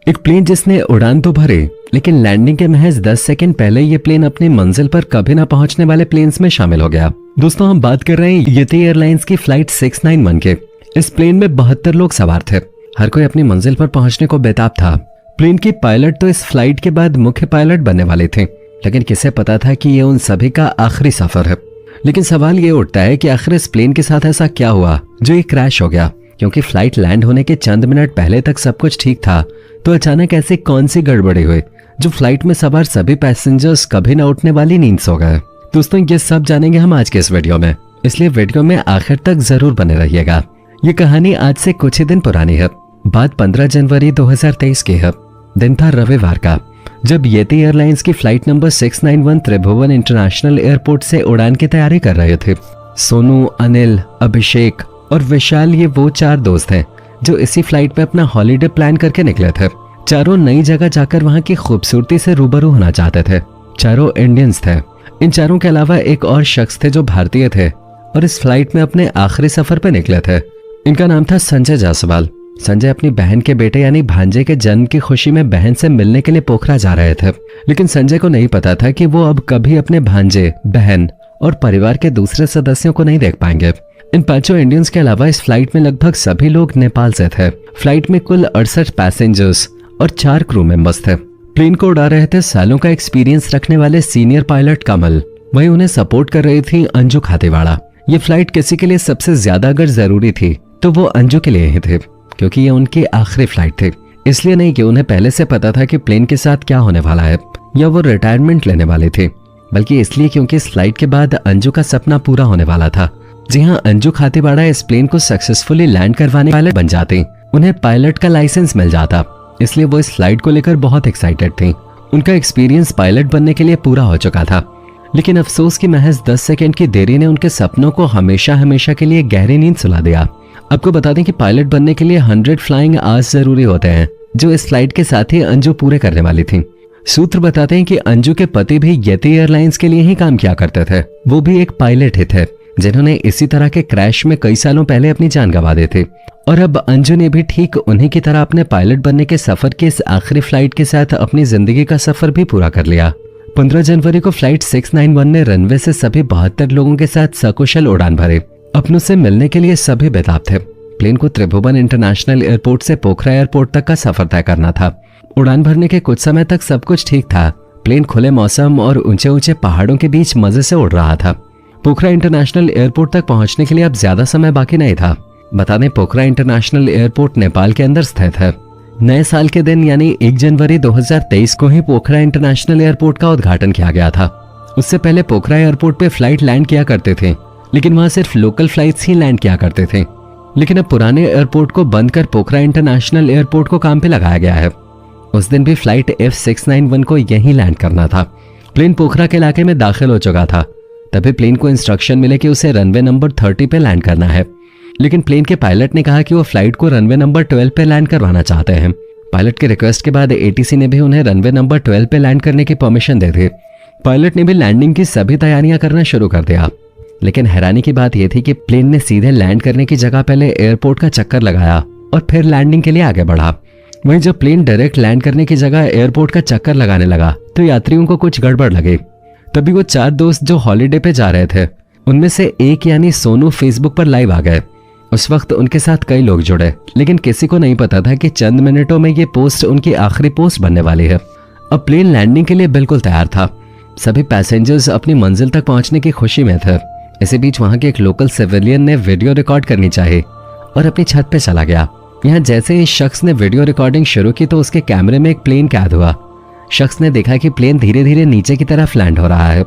एक प्लेन जिसने उड़ान तो भरे लेकिन लैंडिंग के महज 10 सेकंड पहले ये प्लेन अपनी मंजिल पर कभी ना पहुंचने वाले प्लेन्स में शामिल हो गया। दोस्तों, हम बात कर रहे हैं यती एयरलाइंस की फ्लाइट 691 के। इस प्लेन में 72 लोग सवार थे। हर कोई अपनी मंजिल पर पहुंचने को बेताब था। प्लेन की पायलट तो इस फ्लाइट के बाद मुख्य पायलट बनने वाले थे, लेकिन किसे पता था कि ये उन सभी का आखिरी सफर है। लेकिन सवाल ये उठता है कि आखिर इस प्लेन के साथ ऐसा क्या हुआ जो ये क्रैश हो गया, क्योंकि फ्लाइट लैंड होने के चंद मिनट पहले तक सब कुछ ठीक था। तो अचानक ऐसी कौन सी गड़बड़ी हुई जो फ्लाइट में सवार सभी पैसेंजर्स कभी न उठने वाली नींद सो गए। दोस्तों, ये सब जानेंगे हम आज के इस वीडियो में, इसलिए वीडियो में आखिर तक जरूर बने रहिएगा। ये कहानी आज से कुछ ही दिन पुरानी है। बात 15 जनवरी 2023 की है। दिन था रविवार का, जब यती एयरलाइंस की फ्लाइट नंबर 691 त्रिभुवन इंटरनेशनल एयरपोर्ट से उड़ान की तैयारी कर रहे थे। सोनू, अनिल, अभिषेक और विशाल ये वो 4 दोस्त हैं जो इसी फ्लाइट में अपना हॉलीडे प्लान करके निकले थे। चारों नई जगह जाकर वहां की खूबसूरती से रूबरू होना चाहते थे। चारों इंडियंस थे। इन चारों के अलावा एक और शख्स थे जो भारतीय थे और इस फ्लाइट में अपने आखिरी सफर पे निकले थे। इनका नाम था संजय जायसवाल। संजय अपनी बहन के बेटे यानी भांजे के जन्म की खुशी में बहन से मिलने के लिए पोखरा जा रहे थे, लेकिन संजय को नहीं पता था कि वो अब कभी अपने भांजे, बहन और परिवार के दूसरे सदस्यों को नहीं देख पाएंगे। इन 5 इंडियंस के अलावा इस फ्लाइट में लगभग सभी लोग नेपाल से थे। फ्लाइट में कुल 68 पैसेंजर्स और 4 क्रू मेंबर्स थे। प्लेन को उड़ा रहे थे सालों का एक्सपीरियंस रखने वाले सीनियर पायलट कमल। वहीं उन्हें सपोर्ट कर रही थी अंजू खातेवाड़ा। ये फ्लाइट किसी के लिए सबसे ज्यादा अगर जरूरी थी तो वो अंजू के लिए ही थे, क्योंकि ये उनकी आखिरी फ्लाइट थी। इसलिए नहीं कि उन्हें पहले से पता था कि प्लेन के साथ क्या होने वाला है या वो रिटायरमेंट लेने वाले थे, बल्कि इसलिए क्योंकि इस फ्लाइट के बाद अंजू का सपना पूरा होने वाला था। जी हाँ, अंजू खातेवाड़ा इस प्लेन को सक्सेसफुली लैंड करवाने पायलट बन जाते, उन्हें पायलट का लाइसेंस मिल जाता। इसलिए वो इस फ्लाइट को लेकर बहुत एक्साइटेड थे। उनका एक्सपीरियंस पायलट बनने के लिए पूरा हो चुका था, लेकिन अफसोस कि महज 10 सेकंड की देरी ने उनके सपनों को हमेशा हमेशा के लिए गहरी नींद सुला दिया। आपको बता दें कि पायलट बनने के लिए 100 फ्लाइंग आवर्स जरूरी होते हैं, जो इस फ्लाइट के साथ ही अंजू पूरे करने वाली थी। सूत्र बताते हैं कि अंजू के पति भी यती एयरलाइंस के लिए ही काम किया करते थे। वो भी एक पायलट ही थे जिन्होंने इसी तरह के क्रैश में कई सालों पहले अपनी जान गंवा दी थी। और अब अंजू ने भी ठीक उन्हीं की तरह अपने पायलट बनने के सफर के इस आखिरी फ्लाइट के साथ अपनी जिंदगी का सफर भी पूरा कर लिया। 15 जनवरी को फ्लाइट 691 ने रनवे से सभी 72 लोगों के साथ सकुशल उड़ान भरे। अपनों से मिलने के लिए सभी बेताब थे। प्लेन को त्रिभुवन इंटरनेशनल एयरपोर्ट से पोखरा एयरपोर्ट तक का सफर तय करना था। उड़ान भरने के कुछ समय तक सब कुछ ठीक था। प्लेन खुले मौसम और ऊंचे ऊंचे पहाड़ों के बीच मजे से उड़ रहा था। पोखरा इंटरनेशनल एयरपोर्ट तक पहुंचने के लिए अब ज्यादा समय बाकी नहीं था। बता दें, पोखरा इंटरनेशनल एयरपोर्ट नेपाल के अंदर स्थित है। नए साल के दिन यानी 1 जनवरी 2023 को ही पोखरा इंटरनेशनल एयरपोर्ट का उद्घाटन किया गया था। उससे पहले पोखरा एयरपोर्ट पे फ्लाइट लैंड किया करते थे, लेकिन वहां सिर्फ लोकल फ्लाइट्स ही लैंड किया करते थे। लेकिन अब पुराने एयरपोर्ट को बंद कर पोखरा इंटरनेशनल एयरपोर्ट को काम पे लगाया गया है। उस दिन भी फ्लाइट F691 को यहीं लैंड करना था। प्लेन पोखरा के इलाके में दाखिल हो चुका था। तभी प्लेन को इंस्ट्रक्शन मिले कि उसे रनवे नंबर 30 पे लैंड करना है, लेकिन प्लेन के पायलट ने कहा कि वो फ्लाइट को रनवे नंबर 12 पे लैंड करवाना चाहते हैं। पायलट के रिक्वेस्ट के बाद ATC ने भी उन्हें रनवे नंबर 12 पे लैंड करने की परमिशन दे दी। पायलट ने भी लैंडिंग की सभी तैयारियां करना शुरू कर दिया। लेकिन हैरानी की बात यह थी कि प्लेन ने सीधे लैंड करने की जगह पहले एयरपोर्ट का चक्कर लगाया और फिर लैंडिंग के लिए आगे बढ़ा। वहीं जब प्लेन डायरेक्ट लैंड करने की जगह एयरपोर्ट का चक्कर लगाने लगा तो यात्रियों को कुछ गड़बड़ लगी। तभी वो 4 दोस्त जो हॉलीडे पे जा रहे थे, उनमें से एक यानी सोनू फेसबुक पर लाइव आ गए। उस वक्त उनके साथ कई लोग जुड़े, लेकिन किसी को नहीं पता था कि चंद मिनटों में ये पोस्ट उनकी आखिरी पोस्ट बनने वाली है। अब प्लेन लैंडिंग के लिए बिल्कुल तैयार था। सभी पैसेंजर्स अपनी मंजिल तक पहुंचने की खुशी में थे। इसी बीच वहां के एक लोकल सिविलियन ने वीडियो रिकॉर्ड करनी चाहिए और अपनी छत पे चला गया। यहाँ जैसे इस शख्स ने वीडियो रिकॉर्डिंग शुरू की तो उसके कैमरे में एक प्लेन कैद हुआ। शख्स ने देखा कि प्लेन धीरे धीरे नीचे की तरफ लैंड हो रहा है।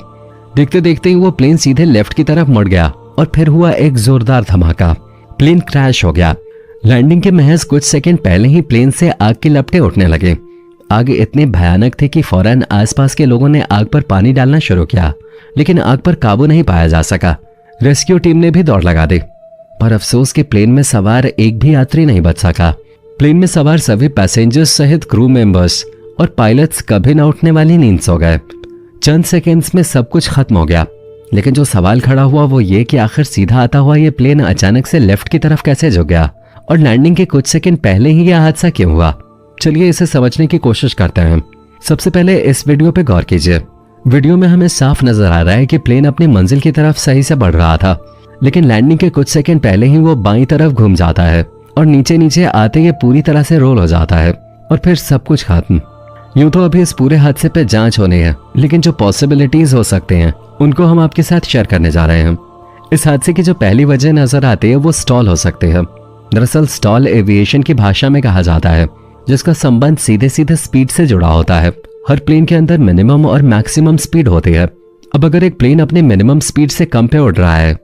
देखते देखते ही वो प्लेन सीधे लेफ्ट की तरफ मुड़ गया और फिर हुआ एक जोरदार धमाका। प्लेन क्रैश हो गया। लैंडिंग के महज कुछ सेकंड पहले ही प्लेन से आग की लपटें उठने लगे। आग इतनी भयानक थी कि फौरन आसपास के लोगों ने आग पर पानी डालना शुरू किया, लेकिन आग पर काबू नहीं पाया जा सका। रेस्क्यू टीम ने भी दौड़ लगा दी, पर अफसोस कि प्लेन में सवार एक भी यात्री नहीं बच सका। प्लेन में सवार सभी पैसेंजर्स सहित क्रू मेंबर्स और पायलट्स कभी न उठने वाली नींद सो गए। चंद सेकेंड्स में सब कुछ खत्म हो गया, लेकिन जो सवाल खड़ा हुआ वो ये कि आखिर सीधा आता हुआ ये प्लेन अचानक से लेफ्ट की तरफ कैसे झुक गया और लैंडिंग के कुछ सेकंड पहले ही यह हादसा क्यों हुआ। चलिए इसे समझने की कोशिश करते हैं। सबसे पहले इस वीडियो पे गौर कीजिए। वीडियो में हमें साफ नजर आ रहा है कि प्लेन अपनी मंजिल की तरफ सही से बढ़ रहा था, लेकिन लैंडिंग के कुछ सेकंड पहले ही वो बाईं तरफ घूम जाता है और नीचे नीचे आते ये पूरी तरह से रोल हो जाता है और फिर सब कुछ खत्म। यूं तो अभी इस पूरे हादसे पे जांच होनी है, लेकिन जो पॉसिबिलिटीज हो सकते हैं उनको हम आपके साथ शेयर करने जा रहे हैं। इस हादसे की जो पहली वजह नजर आती है वो स्टॉल हो सकते हैं। दरअसल स्टॉल एविएशन की भाषा में कहा जाता है, जिसका संबंध सीधे सीधे स्पीड से जुड़ा होता है। हर प्लेन के अंदर मिनिमम और मैक्सिमम स्पीड होती है। अब अगर एक प्लेन अपने मिनिमम स्पीड से कम पे उड़ रहा है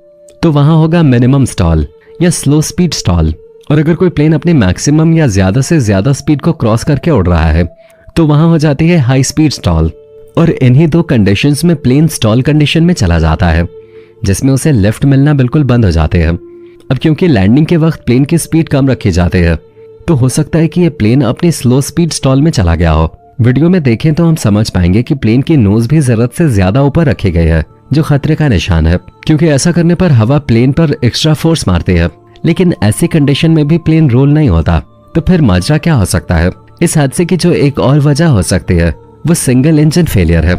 तो वहां होगा मिनिमम स्टॉल या स्लो स्पीड स्टॉल, और अगर कोई प्लेन अपने मैक्सिमम या ज्यादा से ज्यादा स्पीड को क्रॉस करके उड़ रहा है तो वहां हो जाती है हाई स्पीड स्टॉल। और इन्हीं दो कंडीशंस में प्लेन स्टॉल कंडीशन में चला जाता है, जिसमें उसे लिफ्ट मिलना बिल्कुल बंद हो जाते हैं। अब क्योंकि लैंडिंग के वक्त प्लेन की स्पीड कम रखी जाती है, तो हो सकता है कि ये प्लेन अपनी स्लो स्पीड स्टॉल में चला गया हो। वीडियो में देखें तो हम समझ पाएंगे कि प्लेन की नोज भी जरूरत से ज्यादा ऊपर रखी गई है, जो खतरे का निशान है, क्योंकि ऐसा करने पर हवा प्लेन पर एक्स्ट्रा फोर्स मारती है। लेकिन ऐसी कंडीशन में भी प्लेन रोल नहीं होता, तो फिर माजरा क्या हो सकता है? इस हादसे की जो एक और वजह हो सकती है वो सिंगल इंजन फेलियर है।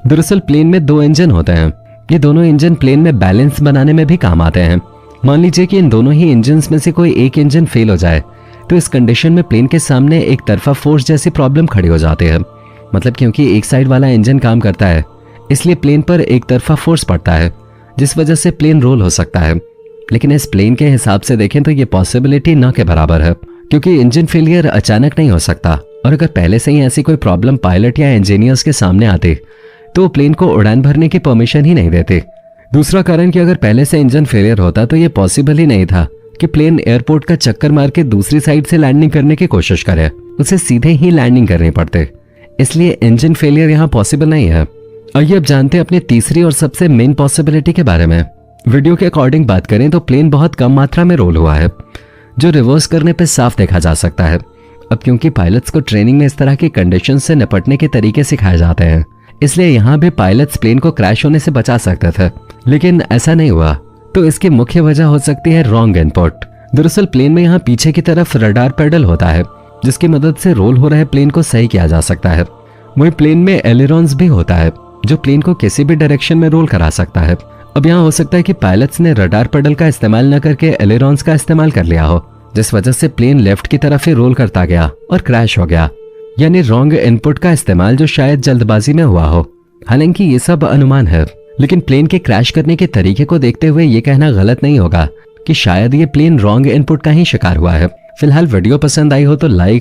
दरअसल प्लेन में 2 इंजन होते हैं। ये दोनों इंजन प्लेन में बैलेंस बनाने में भी काम आते हैं। मान लीजिए कि इन दोनों ही इंजन में से कोई एक इंजन फेल हो जाए, तो इस कंडीशन में प्लेन के सामने एक तरफा फोर्स जैसी प्रॉब्लम खड़ी हो जाती है। मतलब क्योंकि एक साइड वाला इंजन काम करता है, इसलिए प्लेन पर एक तरफा फोर्स पड़ता है, जिस वजह से प्लेन रोल हो सकता है। लेकिन इस प्लेन के हिसाब से देखें तो ये पॉसिबिलिटी न के बराबर है, क्योंकि इंजन फेलियर अचानक नहीं हो सकता, और अगर पहले से ही ऐसी कोई प्रॉब्लम पायलट या इंजीनियर्स के सामने आती तो प्लेन को उड़ान भरने की परमिशन ही नहीं देते। दूसरा कारण कि अगर पहले से इंजन फेलियर होता तो ये पॉसिबल ही नहीं था कि प्लेन एयरपोर्ट का चक्कर मार के दूसरी साइड से लैंडिंग करने की कोशिश करे, उसे सीधे ही लैंडिंग करनी पड़ते। इसलिए इंजन फेलियर यहाँ पॉसिबल नहीं है। आइए अब जानते हैं अपनी तीसरी और सबसे मेन पॉसिबिलिटी के बारे में। वीडियो के अकॉर्डिंग बात करें तो प्लेन बहुत कम मात्रा में रोल हुआ है, जो रिवर्स करने पे साफ देखा जा सकता है। अब क्योंकि पायलट्स को ट्रेनिंग में इस तरह की कंडीशन से निपटने के तरीके सिखाए जाते हैं, इसलिए यहाँ भी पायलट्स प्लेन को क्रैश होने से बचा सकते थे, लेकिन ऐसा नहीं हुआ। तो इसकी मुख्य वजह हो सकती है रॉन्ग इनपुट। दरअसल प्लेन में यहाँ पीछे की तरफ रडार पेडल होता है, जिसकी मदद से रोल हो रहे प्लेन को सही किया जा सकता है। वही प्लेन में एलेरॉन्स भी होता है, जो प्लेन को किसी भी डायरेक्शन में रोल करा सकता है। अब यहाँ हो सकता है कि पायलट्स ने रडार पेडल का इस्तेमाल न करके एलेरॉन्स का इस्तेमाल कर लिया हो, जिस वजह से प्लेन लेफ्ट की तरफ ही रोल करता गया और क्रैश हो गया। यानी रॉन्ग इनपुट का इस्तेमाल जो शायद जल्दबाजी में हुआ हो। हालांकि ये सब अनुमान है, लेकिन प्लेन के क्रैश करने के तरीके को देखते हुए ये कहना गलत नहीं होगा कि शायद ये प्लेन रॉन्ग इनपुट का ही शिकार हुआ है। फिलहाल वीडियो पसंद आई हो तो लाइक